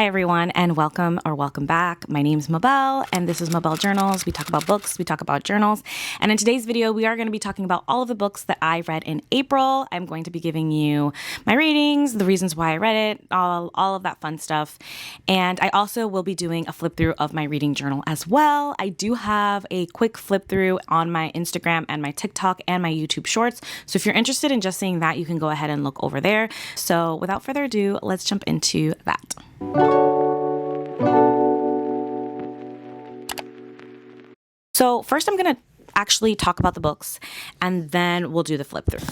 Hi everyone, and welcome back. My name is Mabel, and this is Mabel Journals. We talk about books, we talk about journals, and in today's video, we are going to be talking about all of the books that I read in April. I'm going to be giving you my ratings, the reasons why I read it, all of that fun stuff, and I also will be doing a flip through of my reading journal as well. I do have a quick flip through on my Instagram and my TikTok and my YouTube Shorts, so if you're interested in just seeing that, you can go ahead and look over there. So without further ado, let's jump into that. So first I'm going to actually talk about the books and then we'll do the flip through.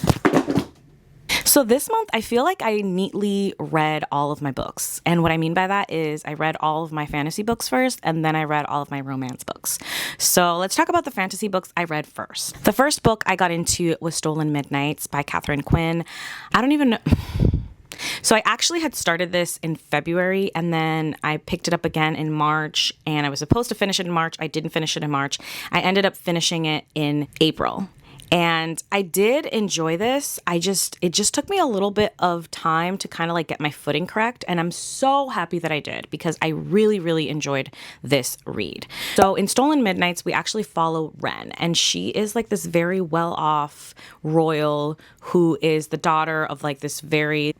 So this month I feel like I neatly read all of my books. And what I mean by that is I read all of my fantasy books first and then I read all of my romance books. So let's talk about the fantasy books I read first. The first book I got into was Stolen Midnights by Catherine Quinn. I don't even know... So I actually had started this in February and then I picked it up again in March and I was supposed to finish it in March. I didn't finish it in March. I ended up finishing it in April. And I did enjoy this. It just took me a little bit of time to kind of like get my footing correct. And I'm so happy that I did because I really, really enjoyed this read. So in Stolen Midnights, we actually follow Ren, and she is like this very well-off royal who is the daughter of like this very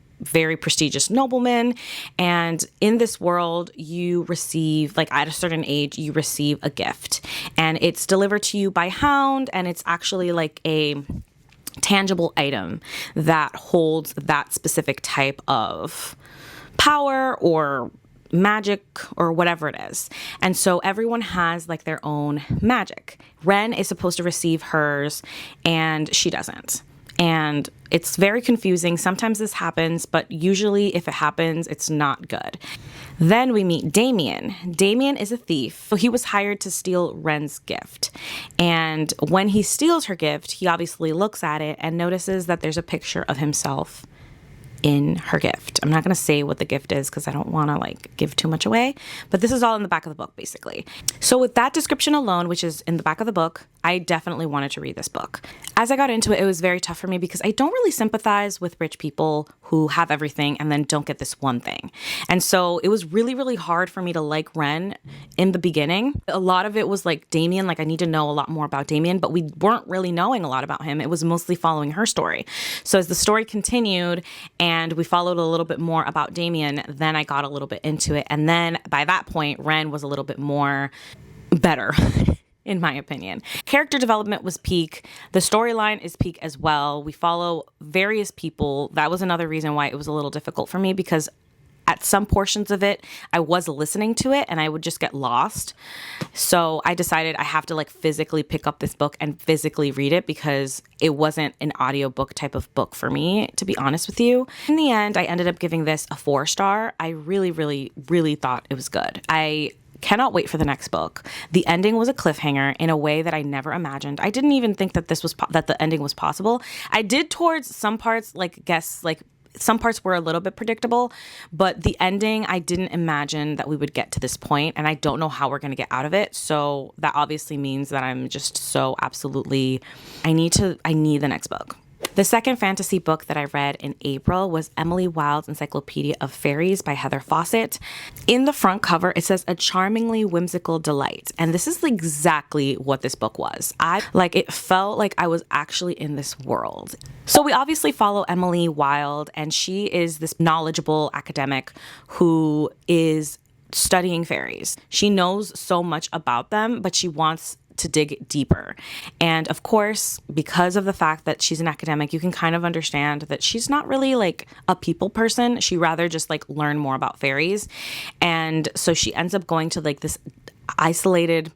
prestigious nobleman. And in this world, you receive, like at a certain age, you receive a gift and it's delivered to you by hound. And it's actually like a tangible item that holds that specific type of power or magic or whatever it is. And so everyone has like their own magic. Ren is supposed to receive hers and she doesn't. And it's very confusing. Sometimes this happens, but usually if it happens, it's not good. Then we meet Damien. Damien is a thief. So he was hired to steal Ren's gift. And when he steals her gift, he obviously looks at it and notices that there's a picture of himself in her gift. I'm not going to say what the gift is because I don't want to like give too much away, but this is all in the back of the book basically. So with that description alone, which is in the back of the book, I definitely wanted to read this book. As I got into it, it was very tough for me because I don't really sympathize with rich people who have everything and then don't get this one thing. And so it was really, really hard for me to like Ren in the beginning. A lot of it was like Damien, like I need to know a lot more about Damien, but we weren't really knowing a lot about him. It was mostly following her story. So as the story continued and we followed a little bit more about Damien, then I got a little bit into it. And then by that point, Ren was a little bit more better. In my opinion. Character development was peak. The storyline is peak as well. We follow various people. That was another reason why it was a little difficult for me because at some portions of it, I was listening to it and I would just get lost. So I decided I have to like physically pick up this book and physically read it because it wasn't an audiobook type of book for me, to be honest with you. In the end, I ended up giving this a 4-star. I really, really, really thought it was good. I cannot wait for the next book. The ending was a cliffhanger in a way that I never imagined. I didn't even think that this was that the ending was possible. I did towards some parts guess some parts were a little bit predictable, but the ending I didn't imagine that we would get to this point, and I don't know how we're going to get out of it. So that obviously means that I'm just so absolutely I need the next book. The second fantasy book that I read in April was Emily Wilde's Encyclopedia of Fairies by Heather Fawcett. In the front cover, it says a charmingly whimsical delight. And this is exactly what this book was. It felt like I was actually in this world. So we obviously follow Emily Wilde, and she is this knowledgeable academic who is studying fairies. She knows so much about them, but she wants to dig deeper. And of course, because of the fact that she's an academic, you can kind of understand that she's not really like a people person. She rather just like learn more about fairies. And so she ends up going to like this isolated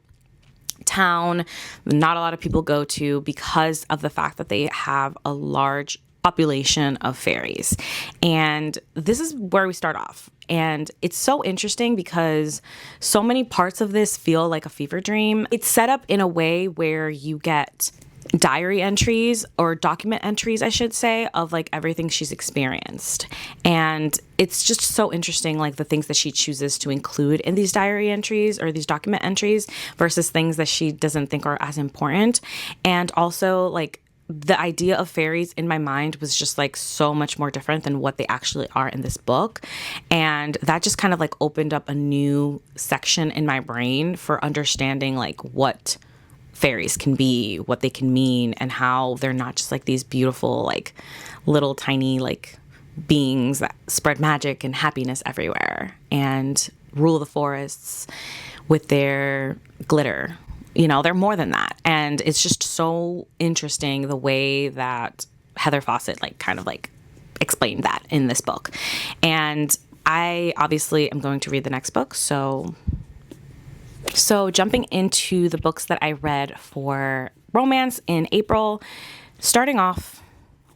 town not a lot of people go to because of the fact that they have a large population of fairies. And this is where we start off. And it's so interesting because so many parts of this feel like a fever dream. It's set up in a way where you get diary entries or document entries, I should say, of like everything she's experienced. And it's just so interesting, like the things that she chooses to include in these diary entries or these document entries versus things that she doesn't think are as important. And also like the idea of fairies in my mind was just like so much more different than what they actually are in this book. And that just kind of like opened up a new section in my brain for understanding like what fairies can be, what they can mean, and how they're not just like these beautiful, like little tiny like beings that spread magic and happiness everywhere and rule the forests with their glitter. You know, they're more than that. And it's just so interesting the way that Heather Fawcett like kind of like explained that in this book. And I obviously am going to read the next book. So jumping into the books that I read for romance in April, starting off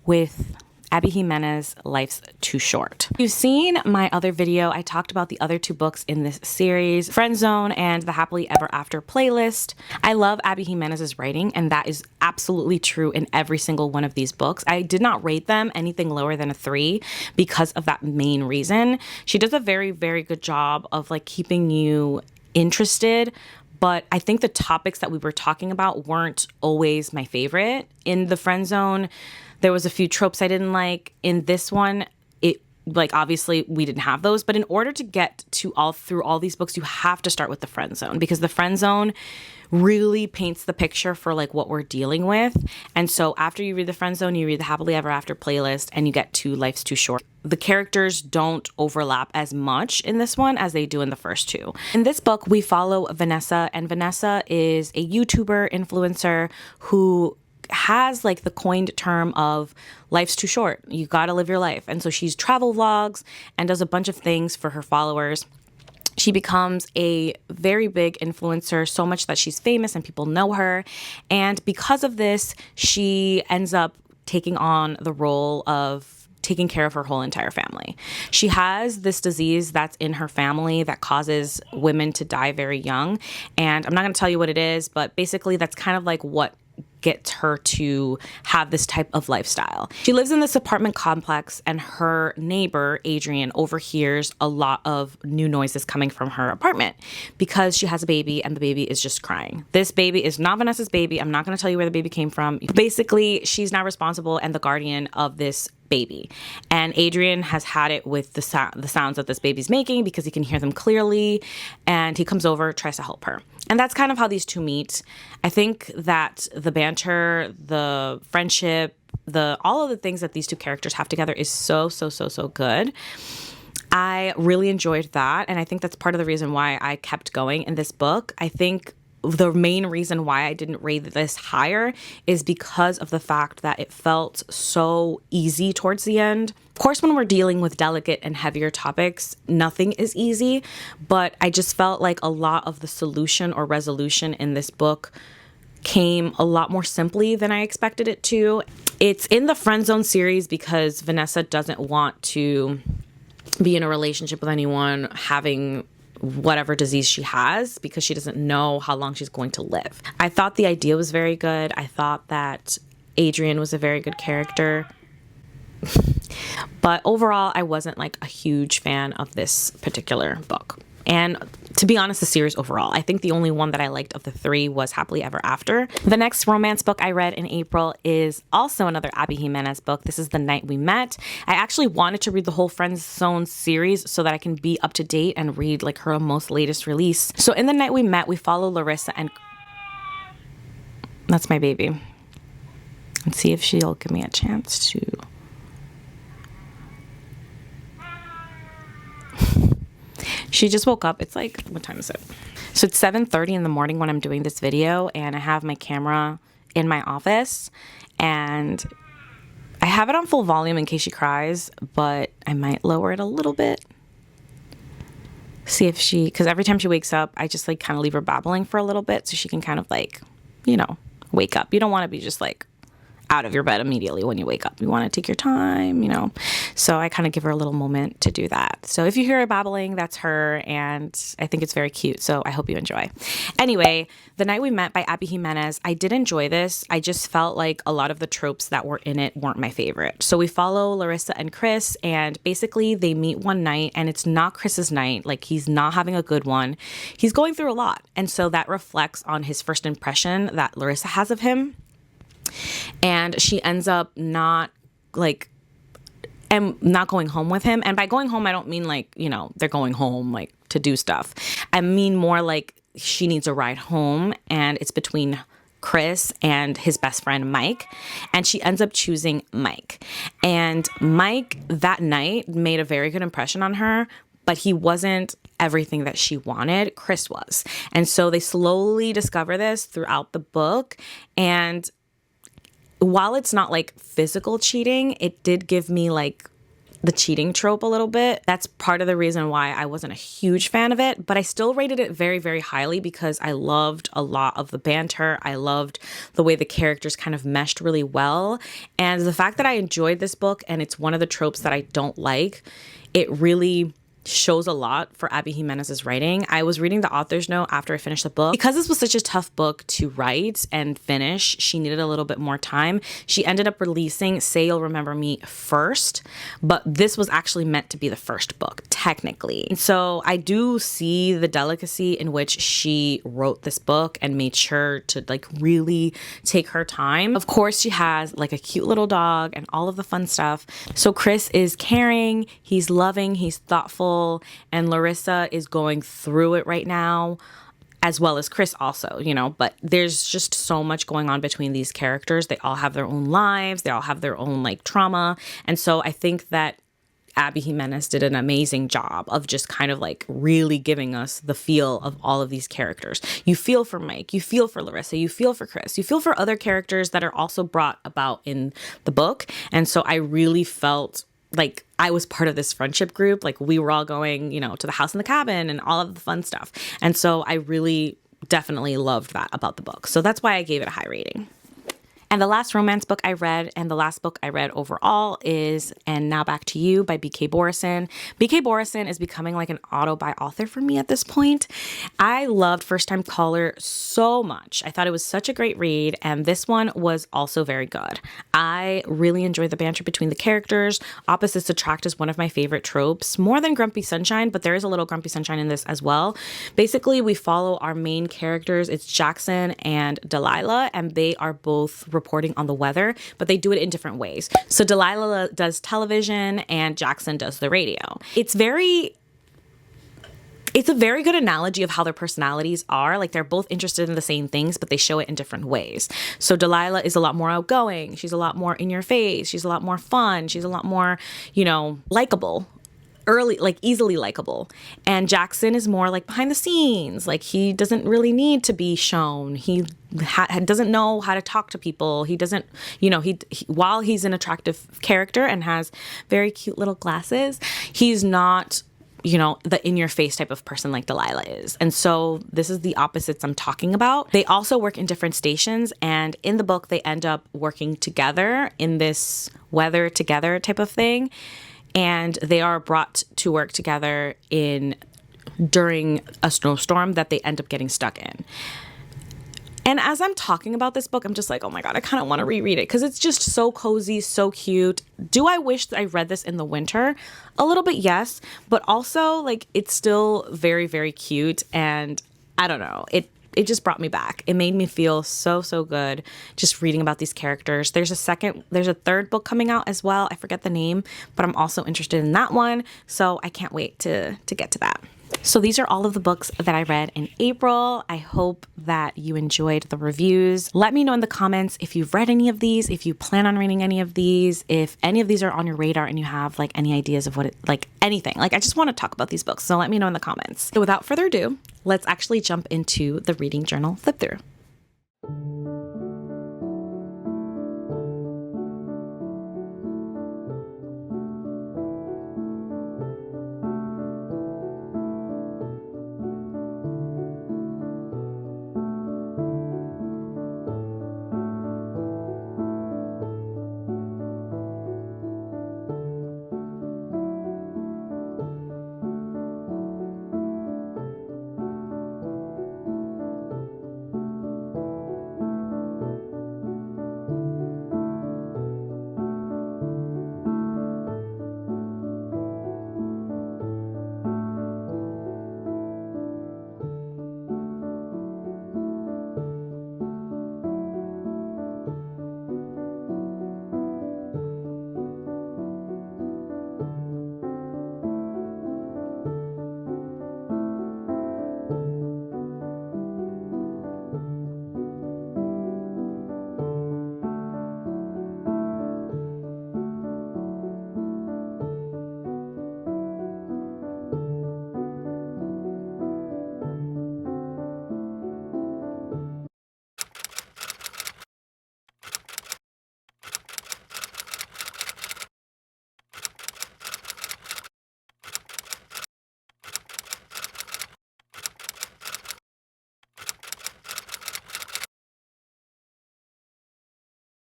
with Abby Jimenez, Life's Too Short. If you've seen my other video, I talked about the other two books in this series, Friend Zone and the Happily Ever After playlist. I love Abby Jimenez's writing, and that is absolutely true in every single one of these books. I did not rate them anything lower than a 3 because of that main reason. She does a very, very good job of like keeping you interested, but I think the topics that we were talking about weren't always my favorite. In the Friend Zone, there was a few tropes I didn't like. In this one, it like obviously we didn't have those, but in order to get to through all these books, you have to start with the Friend Zone, because the Friend Zone really paints the picture for like what we're dealing with. And so after you read the Friend Zone, you read the Happily Ever After playlist, and you get to Life's Too Short. The characters don't overlap as much in this one as they do in the first two. In this book, we follow Vanessa, and Vanessa is a YouTuber influencer who has like the coined term of life's too short. You gotta live your life. And so she's travel vlogs and does a bunch of things for her followers. She becomes a very big influencer, so much that she's famous and people know her. And because of this, she ends up taking on the role of taking care of her whole entire family. She has this disease that's in her family that causes women to die very young. And I'm not going to tell you what it is, but basically that's kind of like what gets her to have this type of lifestyle. She lives in this apartment complex, and her neighbor, Adrian, overhears a lot of new noises coming from her apartment because she has a baby and the baby is just crying. This baby is not Vanessa's baby. I'm not going to tell you where the baby came from. Basically, she's now responsible and the guardian of this baby. And Adrian has had it with the sounds that this baby's making because he can hear them clearly, and he comes over, tries to help her. And that's kind of how these two meet. I think that the banter, the friendship, all of the things that these two characters have together is so good. I really enjoyed that, and I think that's part of the reason why I kept going in this book. I think the main reason why I didn't rate this higher is because of the fact that it felt so easy towards the end. Of course, when we're dealing with delicate and heavier topics, nothing is easy, but I just felt like a lot of the solution or resolution in this book came a lot more simply than I expected it to. It's in the Friend Zone series because Vanessa doesn't want to be in a relationship with anyone having whatever disease she has because she doesn't know how long she's going to live. I thought the idea was very good. I thought that Adrian was a very good character. But overall, I wasn't like a huge fan of this particular book. And to be honest, the series overall, I think the only one that I liked of the 3 was Happily Ever After. The next romance book I read in April is also another Abby Jimenez book. This is The Night We Met. I actually wanted to read the whole Friend Zone series so that I can be up to date and read like her most latest release. So in The Night We Met, we follow Larissa and... That's my baby. Let's see if she'll give me a chance to... She just woke up. It's like, what time is it? So it's 7:30 in the morning when I'm doing this video, and I have my camera in my office, and I have it on full volume in case she cries, but I might lower it a little bit. See if she, because every time she wakes up, I just like kind of leave her babbling for a little bit so she can kind of like, you know, wake up. You don't want to be just like out of your bed immediately when you wake up. You want to take your time, you know. So I kind of give her a little moment to do that. So if you hear her babbling, that's her, and I think it's very cute. So I hope you enjoy. Anyway, The Night We Met by Abby Jimenez. I did enjoy this. I just felt like a lot of the tropes that were in it weren't my favorite. So we follow Larissa and Chris, and basically they meet one night, and it's not Chris's night. Like, he's not having a good one. He's going through a lot. And so that reflects on his first impression that Larissa has of him. And she ends up not going home with him. And by going home, I don't mean like, they're going home like to do stuff. I mean more like she needs a ride home, and it's between Chris and his best friend Mike, and she ends up choosing Mike. And Mike that night made a very good impression on her, but he wasn't everything that she wanted. Chris was. And so they slowly discover this throughout the book. And while it's not like physical cheating, it did give me like the cheating trope a little bit. That's part of the reason why I wasn't a huge fan of it, but I still rated it very, very highly because I loved a lot of the banter. I loved the way the characters kind of meshed really well. And the fact that I enjoyed this book and it's one of the tropes that I don't like, it really shows a lot for Abby Jimenez's writing. I was reading the author's note after I finished the book. Because this was such a tough book to write and finish, she needed a little bit more time. She ended up releasing Say You'll Remember Me first, but this was actually meant to be the first book, technically. And so I do see the delicacy in which she wrote this book and made sure to like really take her time. Of course, she has like a cute little dog and all of the fun stuff. So Chris is caring, he's loving, he's thoughtful, and Larissa is going through it right now, as well as Chris also, but there's just so much going on between these characters. They all have their own lives. They all have their own like trauma. And so I think that Abby Jimenez did an amazing job of just kind of like really giving us the feel of all of these characters. You feel for Mike, you feel for Larissa, you feel for Chris, you feel for other characters that are also brought about in the book. And so I really felt like I was part of this friendship group. Like we were all going, to the house and the cabin and all of the fun stuff. And so I really definitely loved that about the book. So that's why I gave it a high rating. And the last romance book I read, and the last book I read overall, is And Now Back to You by B.K. Borison. B.K. Borison is becoming like an auto-buy author for me at this point. I loved First Time Caller so much. I thought it was such a great read, and this one was also very good. I really enjoyed the banter between the characters. Opposites attract is one of my favorite tropes, more than Grumpy Sunshine, but there is a little Grumpy Sunshine in this as well. Basically, we follow our main characters. It's Jackson and Delilah, and they are both reporting on the weather, but they do it in different ways. So Delilah does television and Jackson does the radio. It's a very good analogy of how their personalities are. Like they're both interested in the same things, but they show it in different ways. So Delilah is a lot more outgoing. She's a lot more in your face. She's a lot more fun. She's a lot more, likable. Easily likable. And Jackson is more like behind the scenes. Like he doesn't really need to be shown. He doesn't know how to talk to people. He doesn't, while he's an attractive character and has very cute little glasses, he's not, the in-your-face type of person like Delilah is. And so this is the opposites I'm talking about. They also work in different stations, and in the book, they end up working together in this weather together type of thing. And they are brought to work together during a snowstorm that they end up getting stuck in. And as I'm talking about this book, I'm just like, oh my God, I kind of want to reread it because it's just so cozy, so cute. Do I wish that I read this in the winter? A little bit, yes. But also, like, it's still very, very cute. And I don't know, it just brought me back. It made me feel so, so good just reading about these characters. There's a third book coming out as well. I forget the name, but I'm also interested in that one. So I can't wait to get to that. So these are all of the books that I read in April. I hope that you enjoyed the reviews. Let me know in the comments if you've read any of these, if you plan on reading any of these, if any of these are on your radar and you have like any ideas of anything. Like I just want to talk about these books. So let me know in the comments. So without further ado, let's actually jump into the reading journal flip through.